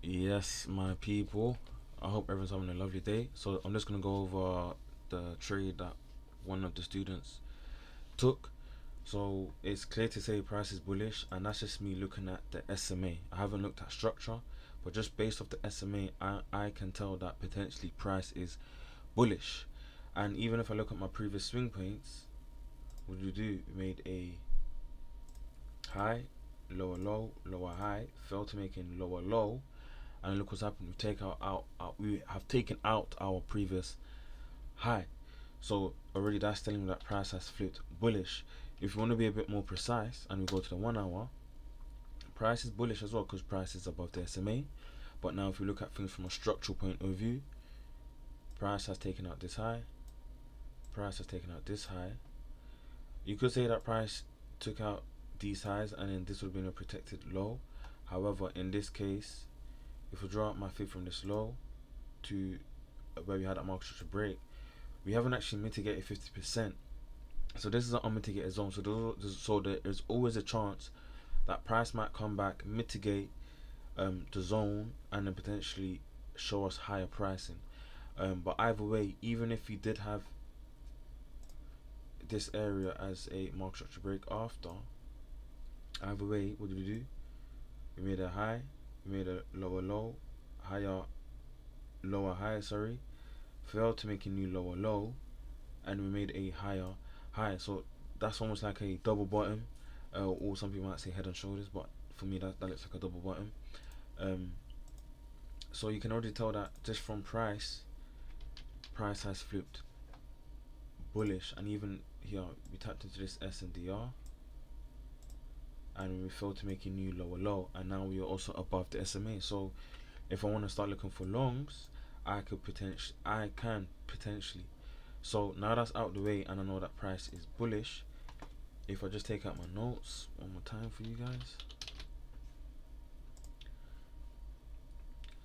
Yes, my people. I hope everyone's having a lovely day. So I'm just gonna go over the trade that one of the students took. So it's clear to say price is bullish, and that's just me looking at the SMA. I haven't looked at structure, but just based off the SMA, I can tell that potentially price is bullish. And even if I look at my previous swing points, what did we do? We made a high, lower low, lower high, fell to making lower low, and look what's happened. We have taken out our previous high. So already that's telling me that price has flipped bullish. If you want to be a bit more precise, and we go to the 1 hour, price is bullish as well because price is above the SMA. But now if you look at things from a structural point of view, price has taken out this high, price has taken out this high. You could say that price took out these highs and then this would have been a protected low. However, in this case, if we draw out my fib from this low to where we had that market structure break, we haven't actually mitigated 50%. So this is an unmitigated zone. So there's always a chance that price might come back, mitigate the zone, and then potentially show us higher pricing. But either way, even if we did have this area as a market structure break after, either way, what did we do? We made a high, we made a lower low, higher, lower high, sorry, failed to make a new lower low, and we made a higher high. So that's almost like a double bottom, or some people might say head and shoulders, but for me that looks like a double bottom. Um, so you can already tell that just from price has flipped bullish, and even here we tapped into this SNDR, and we failed to make a new lower low, and now we are also above the SMA. So if I want to start looking for longs, I can potentially. So now that's out the way, and I know that price is bullish. If I just take out my notes one more time for you guys.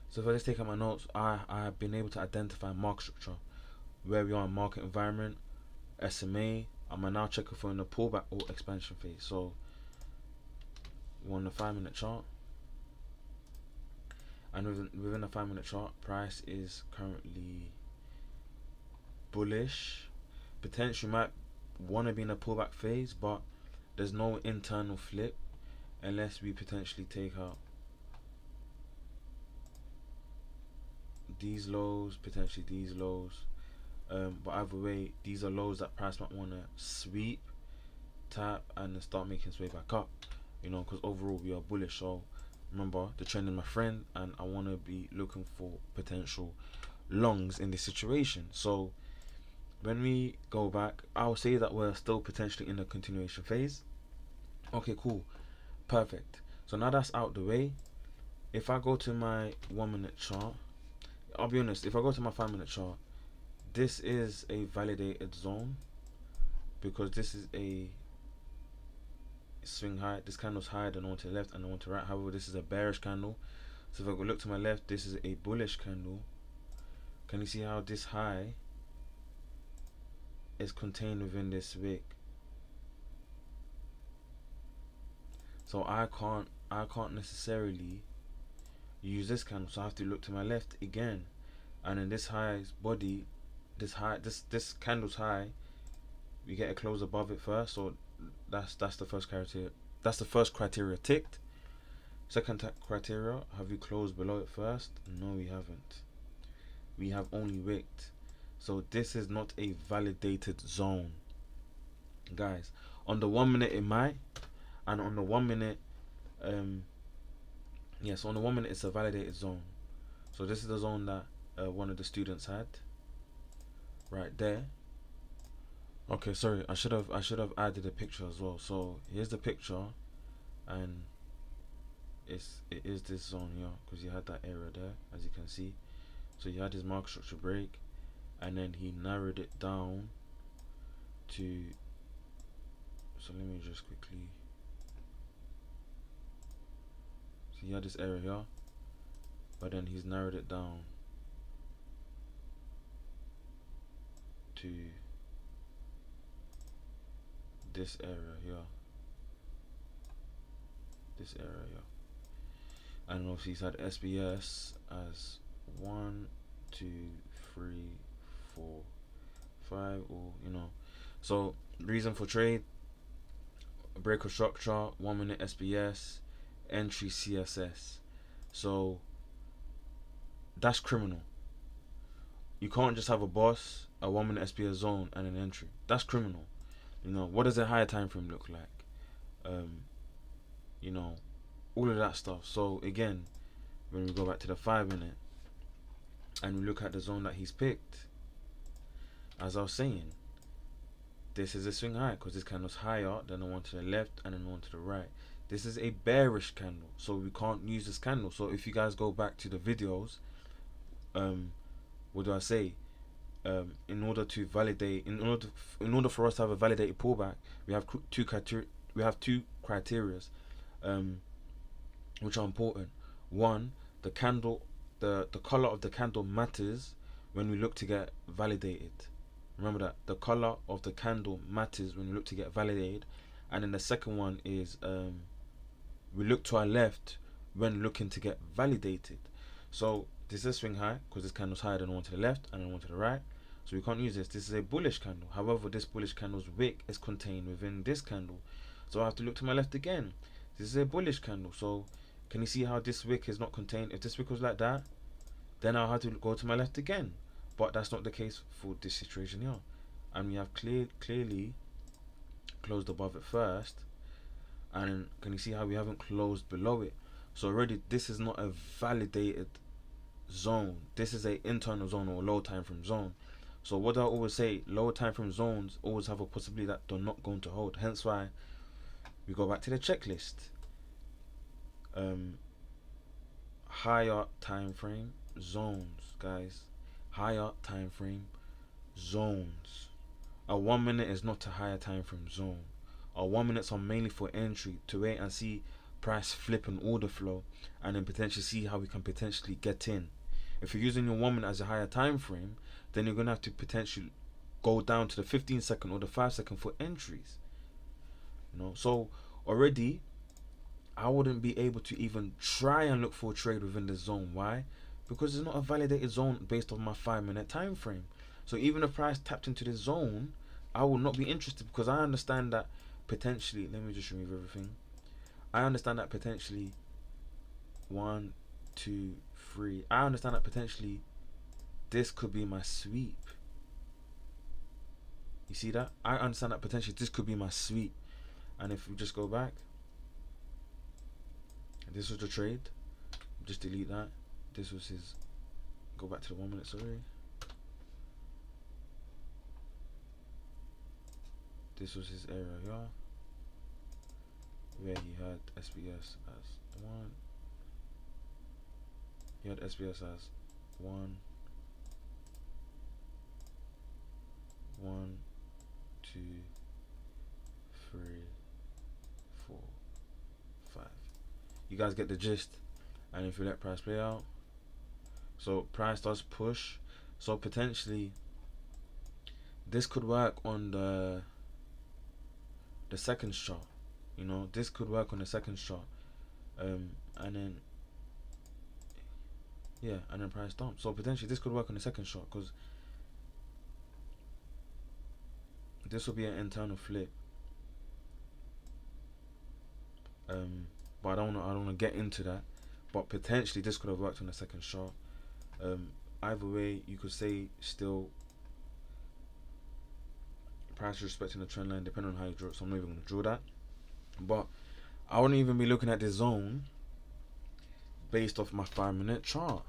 So if I just take out my notes, I have been able to identify market structure, where we are in market environment, SMA. I'm now checking for in the pullback or expansion phase. So we're on the 5 minute chart, and within the 5 minute chart, price is currently bullish. Potentially might want to be in a pullback phase, but there's no internal flip unless we potentially take out these lows, potentially these lows. But either way, these are lows that price might want to sweep, tap, and then start making its way back up. Because overall we are bullish. So remember, the trend is my friend, and I want to be looking for potential longs in this situation. So when we go back, I'll say that we're still potentially in a continuation phase. Okay, cool, perfect. So now that's out the way. If I go to my 1 minute chart, I'll be honest, if I go to my 5 minute chart, this is a validated zone because this is a swing high. This candle's higher than the one to the left and the one to the right. However, this is a bearish candle. So if I go look to my left, this is a bullish candle. Can you see how this high is contained within this wick? So I can't necessarily use this candle. So I have to look to my left again. And in this high's body, this candle's high, we get a close above it first. So that's the first criteria. That's the first criteria ticked. Second criteria, have you closed below it first? No, we haven't. We have only wicked. So this is not a validated zone, guys. On the 1 minute it might, and on the 1 minute, so on the 1 minute it's a validated zone. So this is the zone that one of the students had right there. Okay, sorry, I should have added a picture as well. So here's the picture, and it is this zone here because you had that area there, as you can see. So you had his market structure break, and then he narrowed it down to. So let me just quickly. So you had this area here, but then he's narrowed it down to this area here. This area here. and obviously he's had SBS as 1, 2, 3, 4, 5, or So reason for trade: break of structure, 1 minute SBS, entry CSS. So that's criminal. You can't just have a boss, a 1 minute SBS zone, and an entry. That's criminal. What does a higher time frame look like? Um, you know, all of that stuff. So again, when we go back to the 5 minute and we look at the zone that he's picked, as I was saying, this is a swing high because this candle's higher than the one to the left and then the one to the right. This is a bearish candle, so we can't use this candle. So if you guys go back to the videos, what do I say? In order to validate, in order for us to have a validated pullback, we have two criteria. We have two criterias, which are important. One, the candle, the color of the candle matters when we look to get validated. Remember that the color of the candle matters when we look to get validated. And then the second one is we look to our left when looking to get validated. So this is a swing high because this candle's higher than the one to the left and the one to the right. So we can't use this. This is a bullish candle. However, this bullish candle's wick is contained within this candle. So I have to look to my left again. This is a bullish candle. So can you see how this wick is not contained? If this wick was like that, then I'll have to go to my left again. But that's not the case for this situation here. And we have clearly closed above it first. And can you see how we haven't closed below it? So already this is not a validated zone. This is a internal zone or low time frame zone. So what I always say, lower time frame zones always have a possibility that they're not going to hold. Hence why we go back to the checklist. Higher time frame zones, guys. Higher time frame zones. A 1 minute is not a higher time frame zone. Our 1 minutes are mainly for entry to wait and see price flip and order flow, and then potentially see how we can potentially get in. If you're using your 1 minute as a higher time frame, then you're gonna have to potentially go down to the 15-second or the 5-second for entries. So already I wouldn't be able to even try and look for a trade within the zone. Why? Because it's not a validated zone based on my 5-minute time frame. So even if price tapped into this zone, I will not be interested because I understand that potentially, let me just remove everything. I understand that potentially 1, 2, 3. I understand that potentially this could be my sweep. You see that? I understand that potentially this could be my sweep. And if we just go back, this was the trade. Just delete that. This was his. Go back to the 1 minute, sorry. This was his area here, where he had SBS as 1. He had SBS as 1, 1, 2, 3, 4, 5. You guys get the gist. And if you let price play out, so price does push. So potentially this could work on the second shot. This could work on the second shot. And then and then price dump. So potentially this could work on the second shot because this will be an internal flip. But I don't want to get into that. But potentially this could have worked on the second shot. Either way, you could say still price respecting the trend line depending on how you draw it. So I'm not even going to draw that. But I wouldn't even be looking at this zone based off my 5-minute chart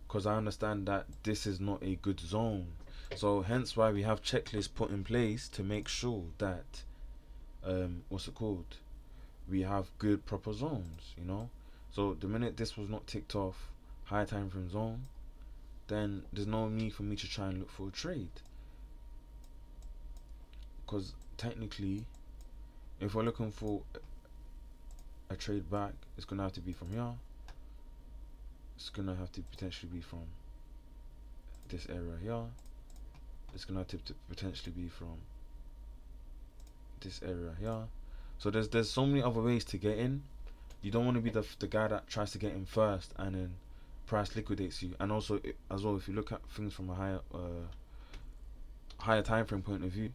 because I understand that this is not a good zone. So hence why we have checklists put in place to make sure that we have good proper zones. So the minute this was not ticked off high time frame zone, then there's no need for me to try and look for a trade. Because technically, if we're looking for a trade back, it's gonna have to be from here. It's gonna have to potentially be from this area here. It's gonna have to potentially be from this area here. So there's so many other ways to get in. You don't want to be the guy that tries to get in first and then price liquidates you. And also as well, if you look at things from a higher time frame point of view,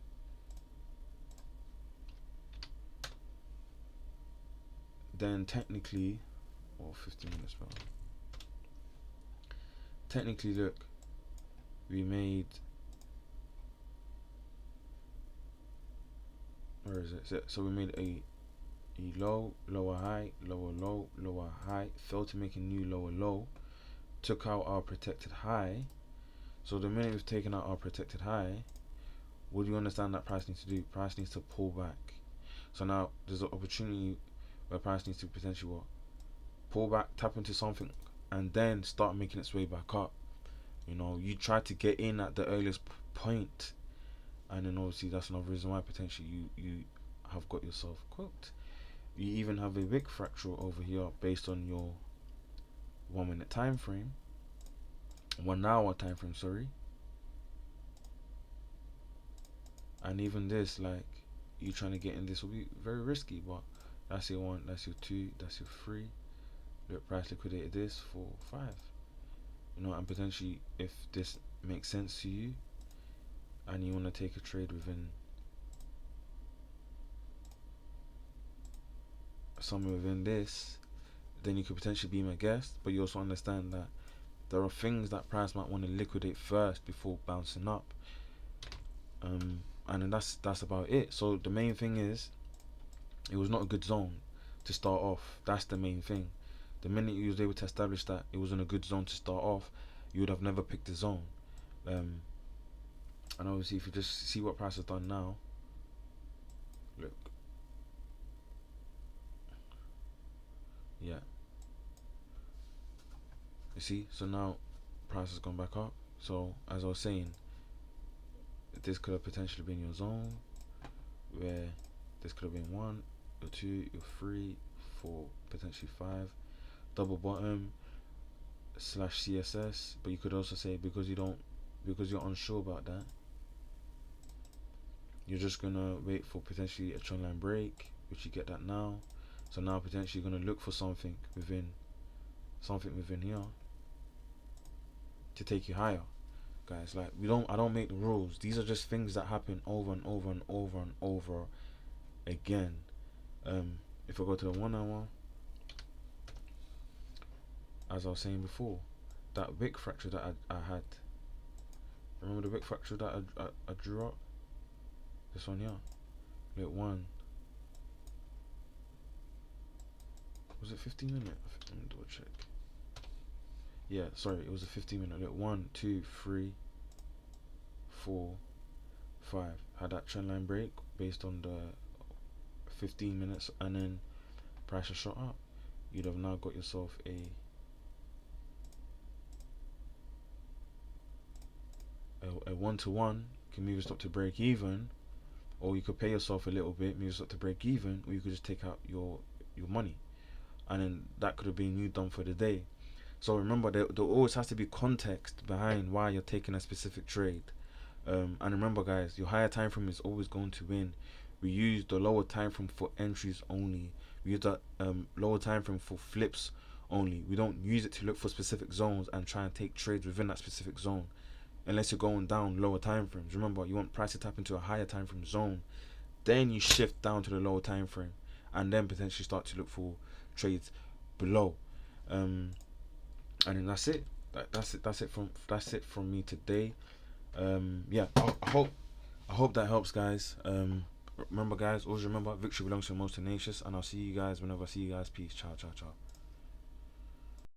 then technically, or 15 minutes, bro. Technically, look, we made, where is it? So we made a low, lower high, lower low, lower high, failed to make a new lower low, took out our protected high. So the minute we've taken out our protected high, what do you understand that price needs to do? Price needs to pull back. So now there's an opportunity where price needs to potentially what? Pull back, tap into something, and then start making its way back up. You know, you try to get in at the earliest point, and then obviously that's another reason why potentially you have got yourself cooked. You even have a wick fracture over here based on your 1 minute time frame, 1 hour time frame, sorry. And even this, like, you trying to get in this will be very risky, but that's your 1, that's your 2, that's your 3. Look, price liquidated this for 5. You know, and potentially if this makes sense to you and you want to take a trade within somewhere within this, then you could potentially be my guest. But you also understand that there are things that price might want to liquidate first before bouncing up. And then that's about it. So the main thing is, it was not a good zone to start off. That's the main thing. The minute you was able to establish that it wasn't a good zone to start off, you would have never picked the zone. And obviously, if you just see what price has done now, look, yeah, you see. So now price has gone back up. So as I was saying, this could have potentially been your zone, where this could have been 1, or 2, or 3, 4, potentially 5, double bottom / CSS. But you could also say because you're unsure about that, you're just gonna wait for potentially a trend line break, which you get that now. So now potentially you're gonna look for something within here to take you higher. Guys, like, I don't make the rules. These are just things that happen over and over and over and over again. If I go to the 1 hour, as I was saying before, that wick fracture that I had. Remember the wick fracture that I drew up? This one here. Look, 1. Was it 15 minute? Let me double check. Yeah, sorry, it was a 15 minute. Look, 1, 2, 3, 4, 5. Had that trend line break based on the 15 minutes, and then price has shot up. You'd have now got yourself a 1-to-1. Can move it up to break even, or you could pay yourself a little bit, move it up to break even, or you could just take out your money, and then that could have been you done for the day. So remember, there always has to be context behind why you're taking a specific trade. And remember, guys, your higher time frame is always going to win. We use the lower time frame for entries only. We use the lower time frame for flips only. We don't use it to look for specific zones and try and take trades within that specific zone, unless you're going down lower time frames. Remember, you want price to tap into a higher time frame zone, then you shift down to the lower time frame, and then potentially start to look for trades below. And then that's it. That's it from me today. Yeah, I hope that helps, guys. Remember, guys, always remember, victory belongs to the most tenacious, and I'll see you guys whenever I see you guys. Peace. Ciao, ciao, ciao.